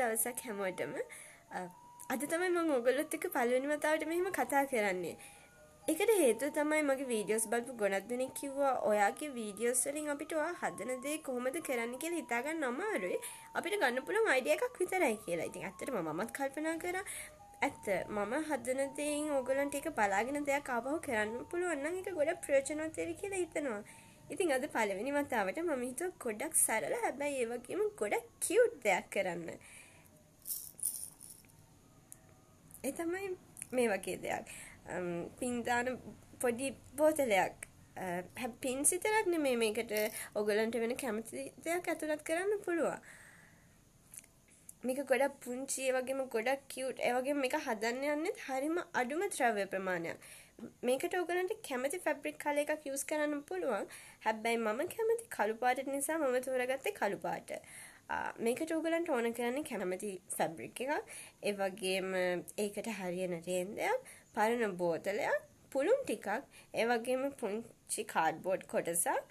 දවසක් හැමෝටම. අද තමයි මම ඔයගොල්ලොත් එක්ක පළවෙනි වතාවට මෙහෙම කතා කරන්නේ. ඒකට හේතුව තමයි මගේ වීඩියෝස් බලපු ගොඩක් දෙනෙක් කිව්වා ඔයාගේ වීඩියෝස් වලින් අපිට ඔයා හදන දේ කොහොමද කරන්නේ කියලා හිතා ගන්න අමාරුයි. අපිට ගන්න පුළුවන් අයිඩියා එකක් විතරයි කියලා. ඉතින් ඇත්තටම මමත් කල්පනා කරා ඇත්ත මම හදන දේෙන් ඕගොල්ලන්ට ඒක බලාගෙන දෙයක් ආපහු කරන්න පුළුවන් නම් ඒක ගොඩක් ප්‍රයෝජනවත් වෙයි කියලා හිතනවා. ඉතින් අද පළවෙනි වතාවට මම හිතුවා ගොඩක් සරල හැබැයි ඒ වගේම ගොඩක් කියුට් දෙයක් කරන්න. ඒ තමයි මේ වගේ දෙයක්. පින් දාන පොඩි බෝතලයක්. පින්ස් විතරක් නෙමෙයි මේකට ඕගොල්ලන්ට වෙන කැමති දෙයක් ඇතුළත් කරන්න පුළුවන්. මේක ගොඩක් පුංචි ඒ වගේම ගොඩක් කියුට්. ඒ වගේම මේක හදන්න යන්නේ හරිම අඩුම ද්‍රව්‍ය ප්‍රමාණයක්. මේකට ඕගොල්ලන්ට කැමති ෆැබ්‍රික් කලර් එකක් යූස් කරන්න පුළුවන්. හැබැයි මම කැමති කළු පාට නිසා මම තෝරගත්තේ කළු පාට. මේකට ඕගොල්ලන්ට ඕන කරන්නේ කැමති ෆැබ්‍රික් එකක්. ඒ වගේම ඒකට හරියන රේන්දයක්, පරණ බෝතලයක්, පුළුන් ටිකක්, ඒ වගේම පුංචි කාඩ්බෝඩ් කොටසක්.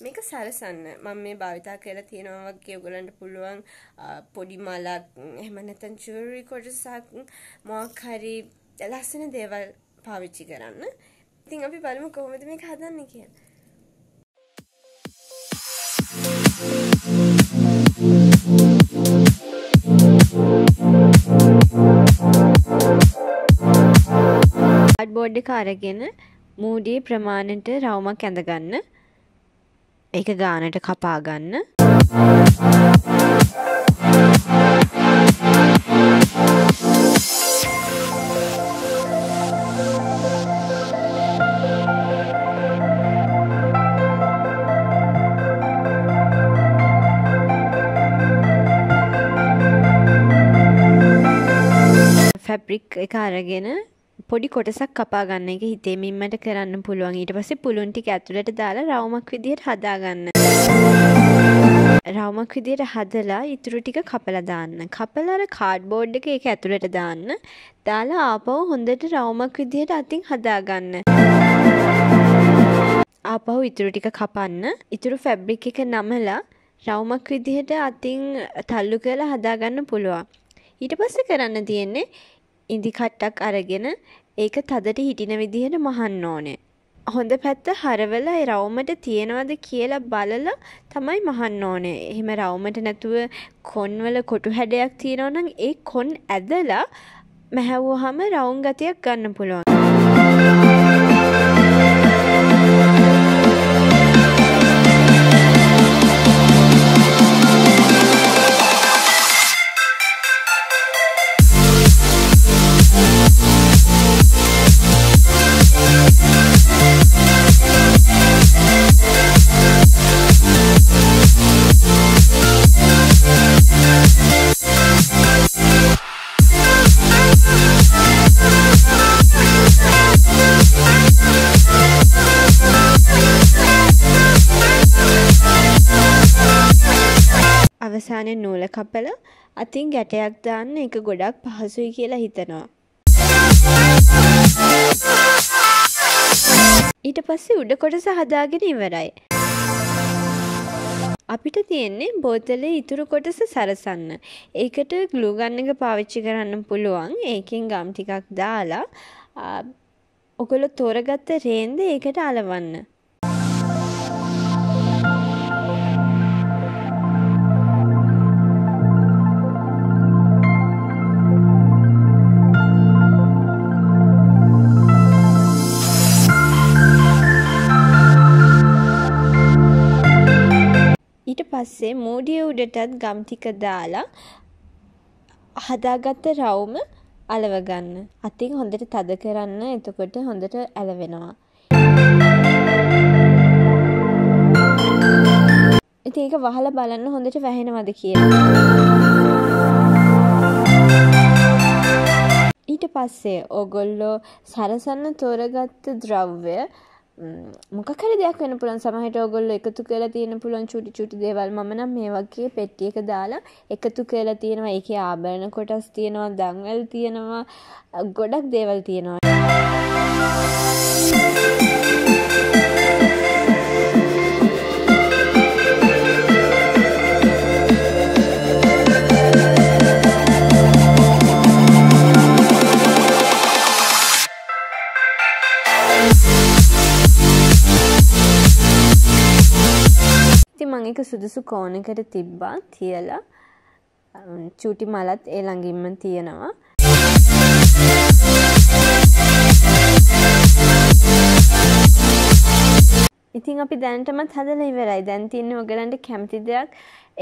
මේක සරසන්න මම මේ භාවිතා කරලා තියෙනවා වගේ ඔයගලන්ට පුළුවන් පොඩි මලක් එහෙම නැත්නම් ජුවලරි කොටසක් මොකක් හරි ලස්සන දේවල් පාවිච්චි කරන්න. ඉතින් අපි බලමු කොහොමද මේක හදන්නේ කියලා. කාඩ්බෝඩ් එක අරගෙන මූඩියේ ප්‍රමාණයට රවුමක් ඇඳ ගන්න. ඒක ගානට කපා ගන්න. ෆැබ්‍රික් එක අරගෙන පොඩි කොටසක් කපා ගන්න. එක හිතේ මිම්මට කරන්න පුළුවන්. ඊට පස්සේ පුළුන් ටික ඇතුළට දාලා රවුමක් විදියට හදා ගන්න. රවුමක් විදියට හදලා ඉතුරු ටික කපලා දාන්න. කපලා අර කාඩ්බෝඩ් එක ඒක ඇතුළට දාන්න. දාලා ආපහු හොඳට රවුමක් විදියට අතින් හදා ගන්න. ආපහු ඉතුරු ටික කපන්න. ඉතුරු ෆැබ්‍රික් එක නමලා රවුමක් විදියට අතින් තල්ලු කරලා හදා ගන්න පුළුවන්. ඊට පස්සේ කරන්න තියෙන්නේ ඉදි කට්ටක් අරගෙන ඒක තදට හිටින විදිහට මහන්න ඕනේ. හොඳ පැත්ත හරවලා ඒ රවුමට තියෙනවද කියලා බලලා තමයි මහන්න ඕනේ. එහෙම රවුමට නැතුව කොන්වල කොටු හැඩයක් තියෙනවා නම් ඒ කොන් ඇදලා මැහැවුවාම රවුම් ගතියක් ගන්න පුළුවන්. අවසානයේ නූල කපලා අතින් ගැටයක් දාන්න. ඒක ගොඩක් පහසුයි කියලා හිතනවා. ඊට පස්සේ උඩ කොටස හදාගෙන ඉවරයි. අපිට තියෙන්නේ බෝතලේ ඉතුරු කොටස සරසන්න. ඒකට ග්ලූ ගන් එක පාවිච්චි කරන්න පුළුවන්. ඒකෙන් ගම් ටිකක් දාලා ඔයගොල්ලෝ තෝරගත්ත රේන්ද ඒකට අලවන්න. ඊට පස්සේ මූඩිය උඩටත් ගම් ටික දාලා හදාගත්ත රවුම අලව ගන්න. අතින් හොඳට තද කරන්න. එතකොට හොඳට ඇලවෙනවා. ඉතින් ඒක වහලා බලන්න හොඳට වැහෙනවද කියලා. ඊට පස්සේ ඕගොල්ලෝ සරසන්න තෝරගත්ත ද්‍රව්‍ය මොකක් හරි දෙයක් වෙන්න පුළුවන්. සමහරවිට ඕගොල්ලෝ එකතු කරලා තියෙන පුළුවන් චුටි චුටි දේවල්. මම නම් මේ වගේ පෙට්ටියක දාලා එකතු කරලා තියෙනවා. ඒකේ ආභරණ කොටස් තියෙනවා, දන්වැල් තියෙනවා, ගොඩක් දේවල් තියෙනවා. මම එක සුදුසු කෝණයකට තිබ්බා තියලා. චූටි මලත් ඒ ළඟින්ම තියෙනවා. ඉතින් අපි දැනටමත් හදලා ඉවරයි. දැන් තියෙන්නේ ඔයගලන්ට කැමති දෙයක්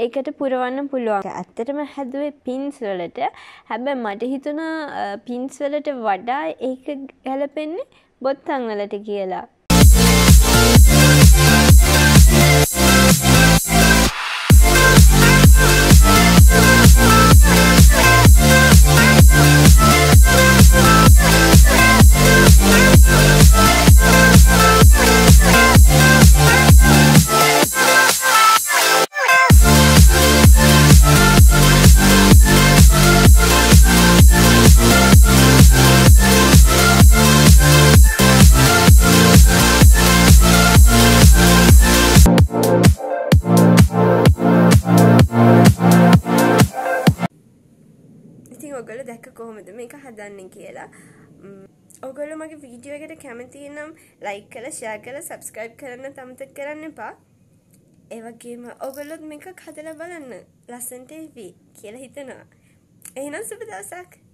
ඒකට පුරවන්න පුළුවන්. ඇත්තටම හැදුවේ පින්ස් වලට. හැබැයි මට හිතුණා පින්ස් වලට වඩා ඒක ගැලපෙන්නේ බොත්තම් වලට කියලා. ඔයගොල්ලෝ දැක්ක කොහොමද මේක හදන්නේ කියලා. ඔයගොල්ලෝ මගේ වීඩියෝ එකට කැමති නම් ලයික් කරලා ෂෙයා කරලා සබ්ස්ක්‍රයිබ් කරන්න අමතක කරන්න එපා. ඒ වගේම ඔයගොල්ලොත් මේක හදලා බලන්න. ලස්සනට එවි කියලා හිතනවා. එහෙනම් සුබ දවසක්.